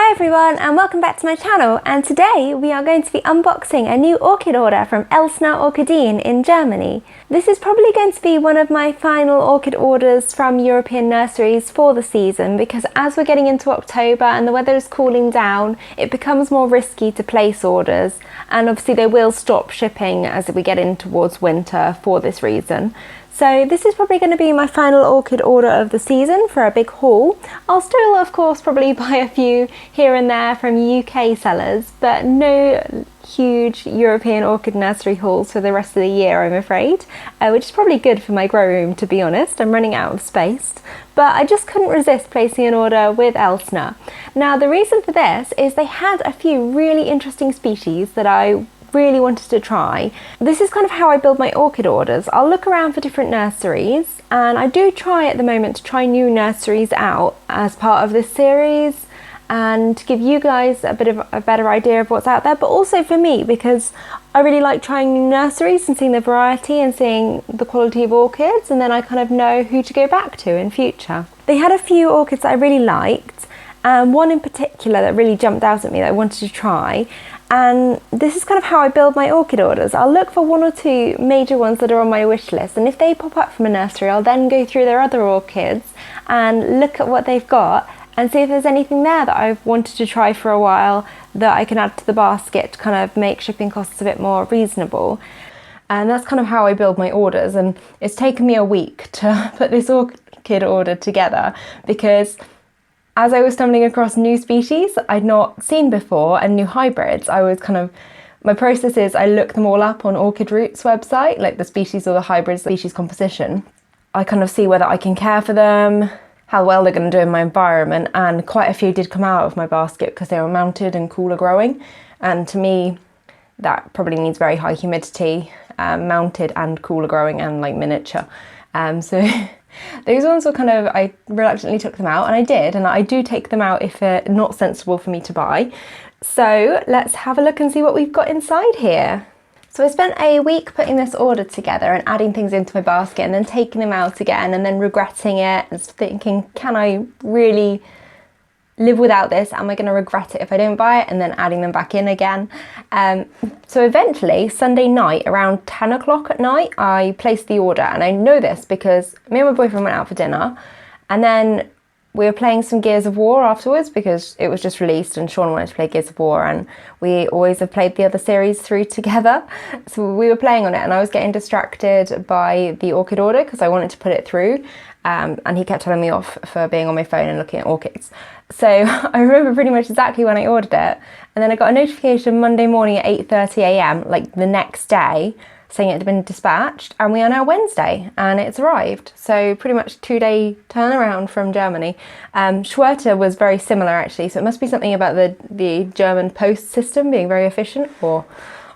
Hi everyone and welcome back to my channel, and today we are going to be unboxing a new orchid order from Elsner Orchideen in Germany. This is probably going to be one of my final orchid orders from European nurseries for the season, because as we're getting into October and the weather is cooling down, it becomes more risky to place orders, and obviously they will stop shipping as we get in towards winter for this reason. So this is probably going to be my final orchid order of the season for a big haul. I'll still of course probably buy a few here and there from UK sellers, but no huge European orchid nursery hauls for the rest of the year, I'm afraid, which is probably good for my grow room, to be honest. I'm running out of space. But I just couldn't resist placing an order with Elsner. Now the reason for this is they had a few really interesting species that I really wanted to try. This is kind of how I build my orchid orders. I'll look around for different nurseries, and I do try at the moment to try new nurseries out as part of this series and to give you guys a bit of a better idea of what's out there, but also for me, because I really like trying new nurseries and seeing the variety and seeing the quality of orchids, and then I kind of know who to go back to in future. They had a few orchids that I really liked, and one in particular that really jumped out at me that I wanted to try. And this is kind of how I build my orchid orders. I'll look for one or two major ones that are on my wish list, and if they pop up from a nursery, I'll then go through their other orchids and look at what they've got and see if there's anything there that I've wanted to try for a while that I can add to the basket to kind of make shipping costs a bit more reasonable. And that's kind of how I build my orders, and it's taken me a week to put this orchid order together, because as I was stumbling across new species I'd not seen before and new hybrids, my process is I look them all up on Orchid Root's website, like the species or the hybrids, species composition. I kind of see whether I can care for them, how well they're going to do in my environment, and quite a few did come out of my basket because they were mounted and cooler growing, and to me that probably needs very high humidity, mounted and cooler growing and like miniature. So those ones were kind of, I reluctantly took them out, and I did, and I do take them out if they're not sensible for me to buy. So let's have a look and see what we've got inside here. So I spent a week putting this order together and adding things into my basket and then taking them out again and then regretting it and thinking, can I really live without this? Am I going to regret it if I don't buy it? And then adding them back in again. So eventually Sunday night around 10 o'clock at night I placed the order, and I know this because me and my boyfriend went out for dinner, and then we were playing some Gears of War afterwards because it was just released and Sean wanted to play Gears of War, and we always have played the other series through together. So we were playing on it and I was getting distracted by the orchid order because I wanted to put it through, and he kept telling me off for being on my phone and looking at orchids. So I remember pretty much exactly when I ordered it, and then I got a notification Monday morning at 8:30 AM, like the next day, saying it had been dispatched, and we are now Wednesday and it's arrived. So pretty much 2-day turnaround from Germany. Schwerter was very similar actually, so it must be something about the German post system being very efficient, or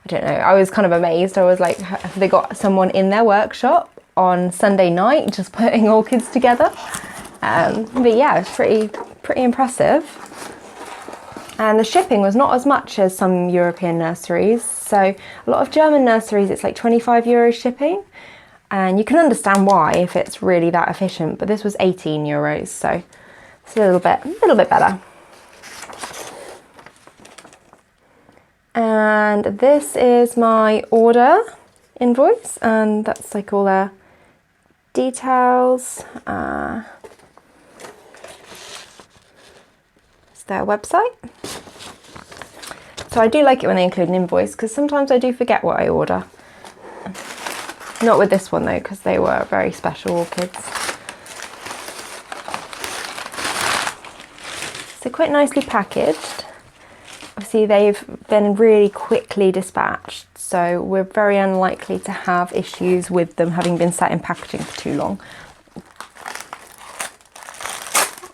I don't know. I was kind of amazed. I was like, have they got someone in their workshop on Sunday night just putting orchids together? But yeah, it's pretty impressive. And the shipping was not as much as some European nurseries. So a lot of German nurseries, it's like 25 euros shipping, and you can understand why if it's really that efficient, but this was 18 euros, so it's a little bit better. And this is my order invoice, and that's like all their details. It's their website. So I do like it when they include an invoice, because sometimes I do forget what I order. Not with this one though, because they were very special orchids. So quite nicely packaged. Obviously they've been really quickly dispatched, so we're very unlikely to have issues with them having been sat in packaging for too long.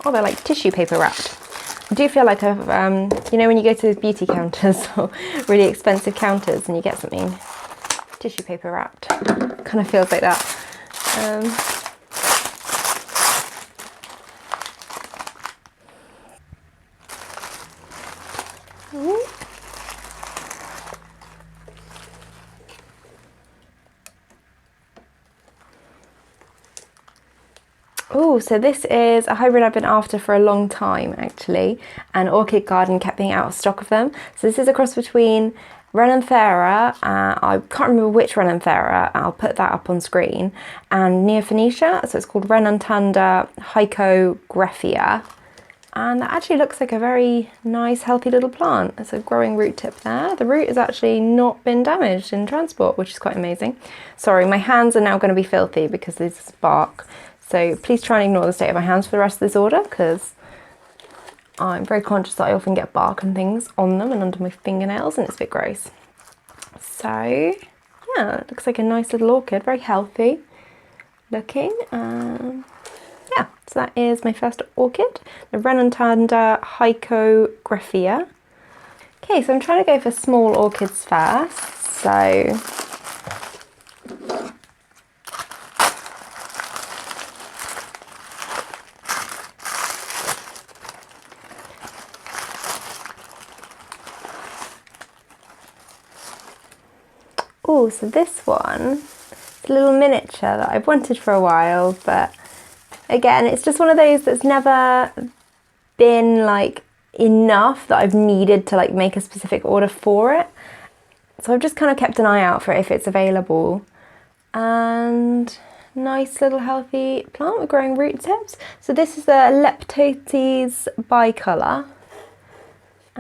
Oh, they're like tissue paper wrapped. I do feel like I've, you know when you go to those beauty counters or really expensive counters and you get something tissue paper wrapped, kind of feels like that. Oh, so this is a hybrid I've been after for a long time actually, and Orchid Garden kept being out of stock of them. So this is a cross between Renanthera, I can't remember which Renanthera, I'll put that up on screen, and Neophonetia, so it's called Renantanda, Heiko, Greffier. And that actually looks like a very nice healthy little plant. There's a growing root tip there. The root has actually not been damaged in transport, which is quite amazing. Sorry, my hands are now going to be filthy because this is bark. So please try and ignore the state of my hands for the rest of this order, because I'm very conscious that I often get bark and things on them and under my fingernails, and it's a bit gross. So yeah, it looks like a nice little orchid, very healthy looking. Yeah, so that is my first orchid, the Renantanda Heiko Greffier. Okay, so I'm trying to go for small orchids first. So oh, so this one, it's a little miniature that I've wanted for a while, but again, it's just one of those that's never been like enough that I've needed to like make a specific order for it. So I've just kind of kept an eye out for it if it's available. And nice little healthy plant with growing root tips. So this is the Leptotes bicolor.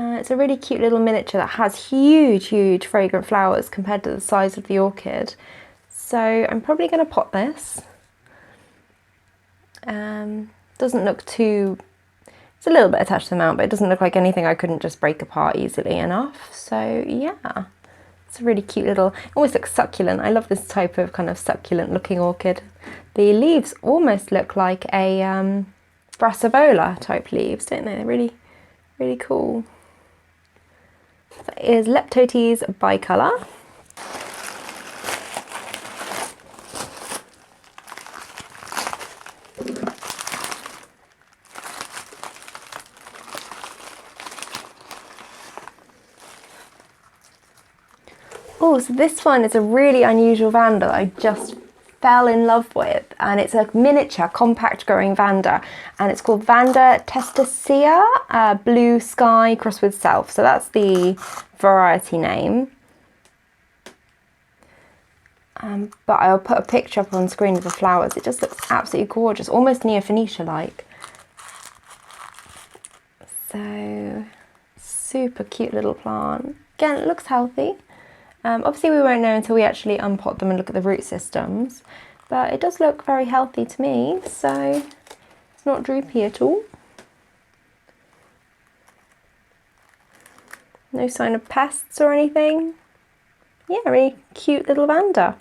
It's a really cute little miniature that has huge fragrant flowers compared to the size of the orchid. So I'm probably going to pot this. Doesn't look too, it's a little bit attached to the mount, but it doesn't look like anything I couldn't just break apart easily enough. So yeah, it's a really cute little, it almost looks succulent. I love this type of kind of succulent looking orchid. The leaves almost look like a brassivola type leaves, don't they? They're really cool. That is Leptotes bicolor. Oh, so this one is a really unusual Vanda that I just fell in love with, and it's a miniature compact growing Vanda, and it's called Vanda testacea, blue sky crossed with self. So that's the variety name. But I'll put a picture up on screen of the flowers. It just looks absolutely gorgeous, almost Neophonetia like. So super cute little plant. Again, it looks healthy. Obviously we won't know until we actually unpot them and look at the root systems, but it does look very healthy to me, so it's not droopy at all. No sign of pests or anything. Yeah, really cute little Vanda.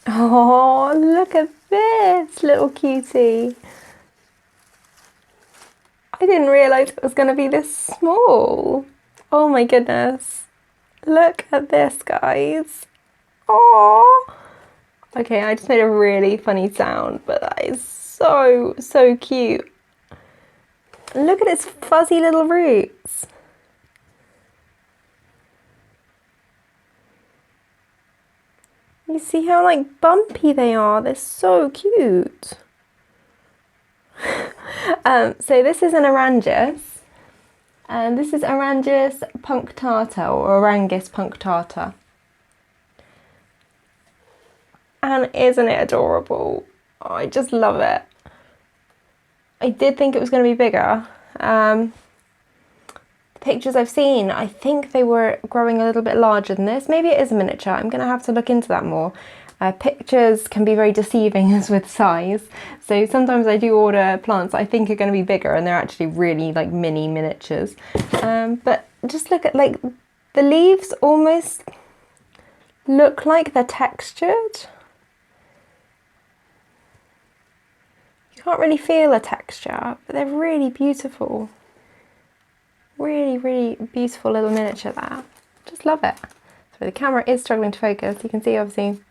Oh, look at this little cutie. I didn't realise it was going to be this small. Oh my goodness. Look at this, guys. Oh. Okay, I just made a really funny sound, but that is so cute. Look at its fuzzy little roots. You see how like bumpy they are? They're so cute. So this is an Aerangis, and this is Aerangis punctata, or Aerangis punctata. And isn't it adorable? Oh, I just love it. I did think it was going to be bigger. Pictures I've seen, I think they were growing a little bit larger than this. Maybe it is a miniature. I'm going to have to look into that more. Pictures can be very deceiving as with size. So sometimes I do order plants I think are going to be bigger and they're actually really like mini miniatures. But just look at like the leaves almost look like they're textured. You can't really feel a texture, but they're really beautiful. Really beautiful little miniature there. Just love it. So the camera is struggling to focus. You can see obviously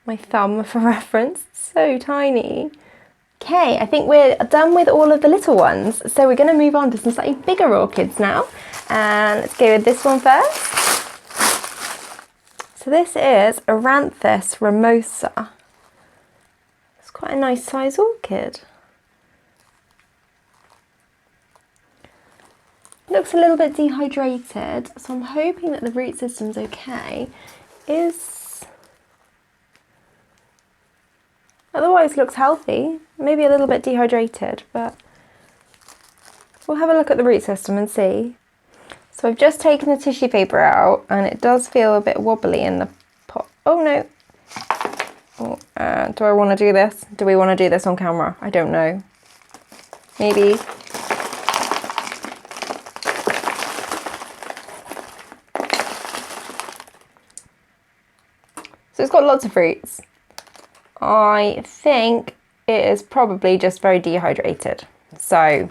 my thumb for reference. It's so tiny. Okay, I think we're done with all of the little ones. So we're going to move on to some slightly bigger orchids now. And let's go with this one first. So this is Aeranthes ramosa. It's quite a nice size orchid. Looks a little bit dehydrated, so I'm hoping that the root system's okay. Otherwise looks healthy, maybe a little bit dehydrated, but we'll have a look at the root system and see. So I've just taken the tissue paper out and it does feel a bit wobbly in the pot. Oh no! Oh, do I want to do this? Do we want to do this on camera? I don't know. Maybe. So it's got lots of fruits. I think it is probably just very dehydrated. So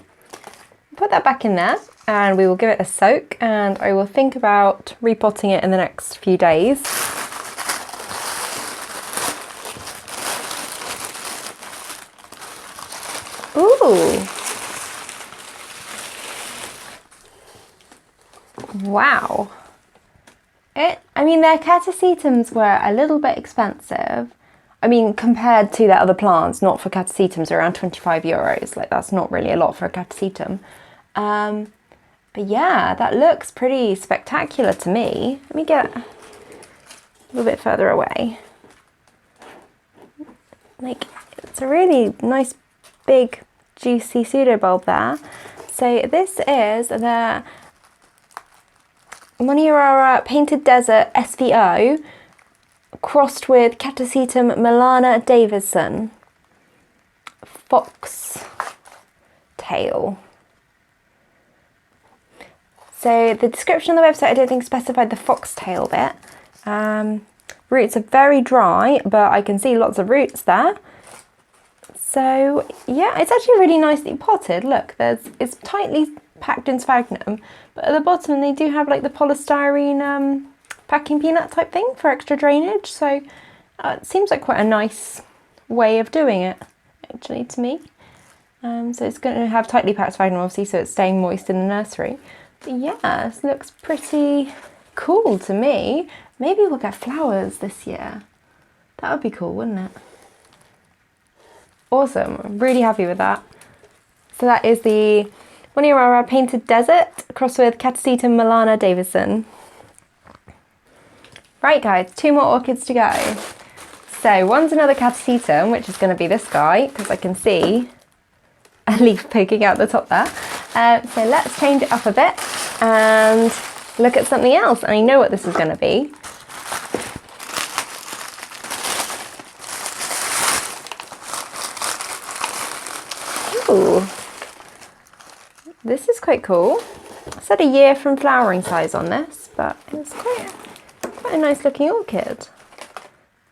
put that back in there and we will give it a soak, and I will think about repotting it in the next few days. Ooh. Wow. I mean, their Catasetums were a little bit expensive. I mean, compared to their other plants, not for Catasetums, around €25. Like, that's not really a lot for a Catasetum. But yeah, that looks pretty spectacular to me. Let me get a little bit further away. Like, it's a really nice, big, juicy pseudobulb there. So this is the Monnierara Painted Desert SVO crossed with Catasetum Melana Davison fox tail. So the description on the website I don't think specified the foxtail bit. Roots are very dry, but I can see lots of roots there. So yeah, it's actually really nicely potted. Look, it's tightly packed in sphagnum, but at the bottom they do have like the polystyrene packing peanut type thing for extra drainage. So it seems like quite a nice way of doing it, actually, to me. So it's going to have tightly packed sphagnum, obviously, so it's staying moist in the nursery. But yeah, this looks pretty cool to me. Maybe we'll get flowers this year. That would be cool, wouldn't it? Awesome, I'm really happy with that. So that is the Monnierara Painted Desert crossed with Catasetum Melana Davison. Right guys, 2 more orchids to go. So one's another Catasetum, which is going to be this guy, because I can see a leaf poking out the top there. So let's change it up a bit and look at something else. And I know what this is going to be. Ooh, this is quite cool. I said a year from flowering size on this, but it's quite a nice looking orchid.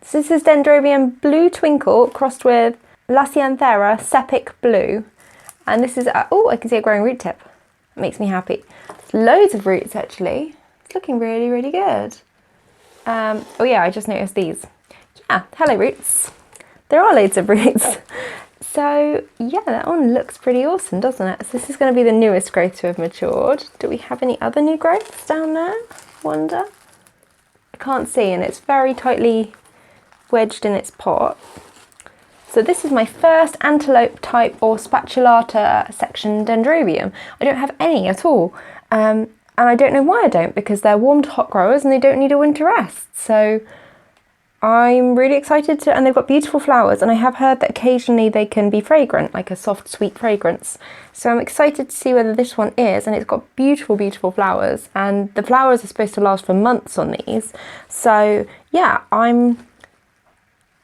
So this is Dendrobium Blue Twinkle crossed with Lasienthera Sepik Blue. And this is, oh, I can see a growing root tip. That makes me happy. Loads of roots actually. It's looking really, really good. Oh yeah, I just noticed these. Yeah, hello roots. There are loads of roots. So yeah, that one looks pretty awesome, doesn't it? So this is going to be the newest growth to have matured. Do we have any other new growths down there? Wonder. I can't see, and it's very tightly wedged in its pot. So this is my first antelope type or spatulata section Dendrobium. I don't have any at all. And I don't know why I don't, because they're warm to hot growers and they don't need a winter rest. So I'm really excited and they've got beautiful flowers, and I have heard that occasionally they can be fragrant, like a soft, sweet fragrance. So I'm excited to see whether this one is, and it's got beautiful, beautiful flowers, and the flowers are supposed to last for months on these. So yeah,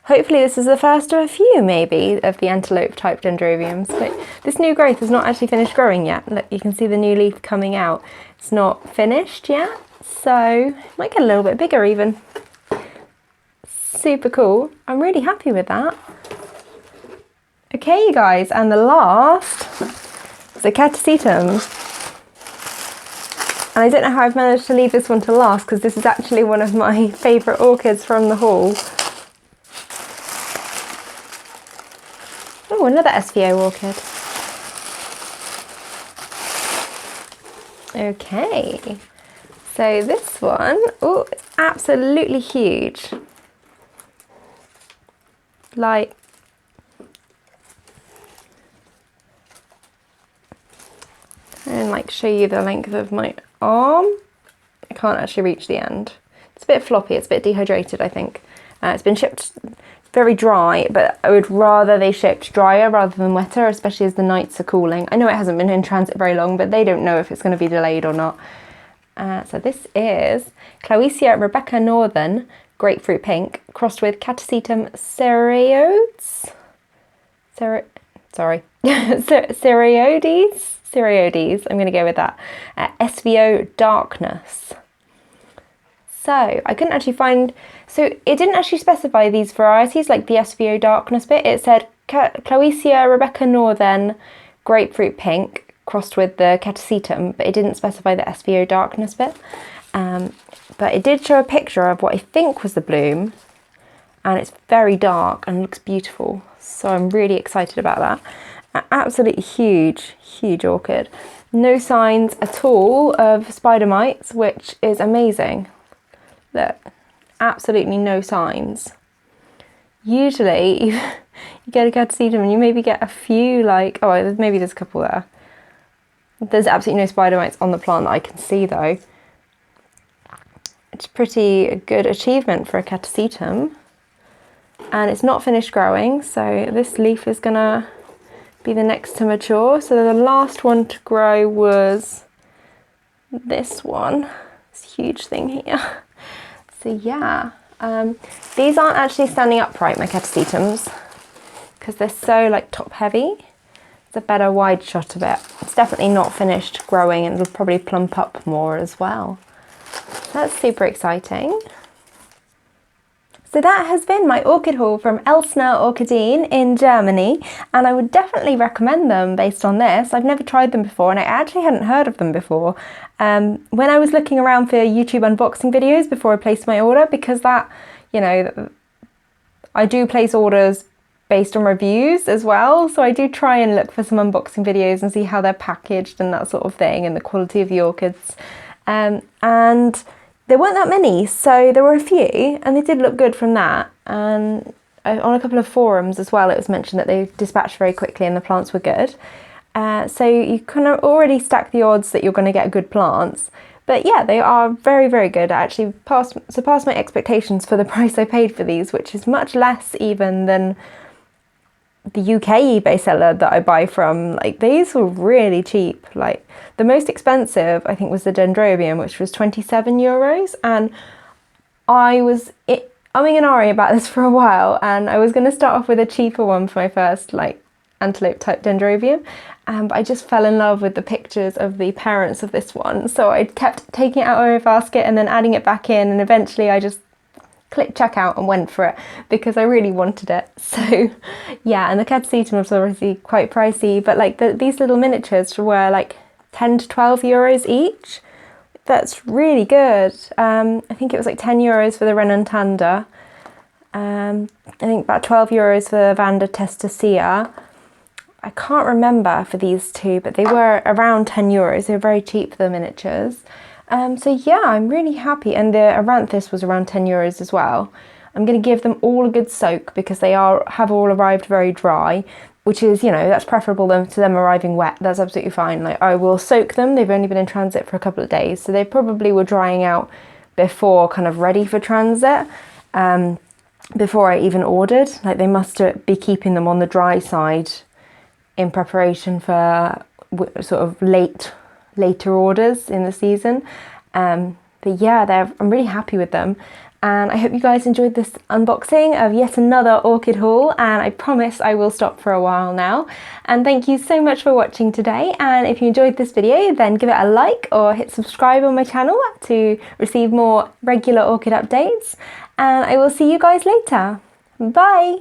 hopefully this is the first of a few, maybe, of the antelope type Dendrobiums. But this new growth has not actually finished growing yet. Look, you can see the new leaf coming out. It's not finished yet, so it might get a little bit bigger even. Super cool. I'm really happy with that. Okay, you guys, and the last is a Catasetum. And I don't know how I've managed to leave this one to last, because this is actually one of my favourite orchids from the haul. Oh, another SVO orchid. Okay, so this one, oh, it's absolutely huge. Like, and like show you the length of my arm. I can't actually reach the end. It's a bit floppy, it's a bit dehydrated, I think. It's been shipped very dry, but I would rather they shipped drier rather than wetter, especially as the nights are cooling. I know it hasn't been in transit very long, but they don't know if it's going to be delayed or not. So this is Clowesia Rebbeca Northen, grapefruit pink, crossed with Catasetum cirrhaeoides. Cirrhaeoides, I'm going to go with that. SVO darkness. So I couldn't actually find, so it didn't actually specify these varieties, like the SVO darkness bit. It said Clowesia Rebbeca Northen, grapefruit pink, crossed with the Catasetum, but it didn't specify the SVO darkness bit. But it did show a picture of what I think was the bloom, and it's very dark and looks beautiful. So I'm really excited about that. Absolutely huge, huge orchid. No signs at all of spider mites, which is amazing. Look, absolutely no signs. Usually you get a Catasetum and you maybe get a few, like, oh, maybe there's a couple there. There's absolutely no spider mites on the plant that I can see though. It's pretty good achievement for a Catasetum. And it's not finished growing, so this leaf is gonna be the next to mature. So the last one to grow was this one, this huge thing here. So yeah, these aren't actually standing upright, my Catasetums, because they're so like top heavy. It's a better wide shot of it. It's definitely not finished growing and will probably plump up more as well. So that's super exciting. So that has been my orchid haul from Elsner Orchideen in Germany, and I would definitely recommend them based on this. I've never tried them before and I actually hadn't heard of them before. When I was looking around for YouTube unboxing videos before I placed my order, because that, you know, I do place orders based on reviews as well, so I do try and look for some unboxing videos and see how they're packaged and that sort of thing, and the quality of the orchids. And there weren't that many, so there were a few, and they did look good from that. And on a couple of forums as well, it was mentioned that they dispatched very quickly and the plants were good. So you kind of already stack the odds that you're going to get good plants. But yeah, they are very, very good. I actually surpassed my expectations for the price I paid for these, which is much less even than the UK eBay seller that I buy from. Like, these were really cheap. Like, the most expensive I think was the Dendrobium, which was 27 euros, and I was umming and ahhing about this for a while, and I was going to start off with a cheaper one for my first like antelope type Dendrobium, but I just fell in love with the pictures of the parents of this one, so I kept taking it out of my basket and then adding it back in, and eventually I just clicked checkout and went for it because I really wanted it. So yeah, and the Catasetum was obviously quite pricey, but like these little miniatures were like 10 to 12 euros each. That's really good. I think it was like 10 euros for the Renantanda. I think about 12 euros for the Vanda testacea. I can't remember for these two, but they were around 10 euros. They were very cheap for the miniatures. So yeah, I'm really happy. And the Aeranthes was around 10 euros as well. I'm going to give them all a good soak because they have all arrived very dry, which is, you know, that's preferable to them arriving wet. That's absolutely fine. Like, I will soak them. They've only been in transit for a couple of days, so they probably were drying out before kind of ready for transit, before I even ordered. Like, they must be keeping them on the dry side in preparation for sort of later orders in the season. But yeah, I'm really happy with them. And I hope you guys enjoyed this unboxing of yet another orchid haul, and I promise I will stop for a while now. And thank you so much for watching today, and if you enjoyed this video then give it a like or hit subscribe on my channel to receive more regular orchid updates, and I will see you guys later. Bye!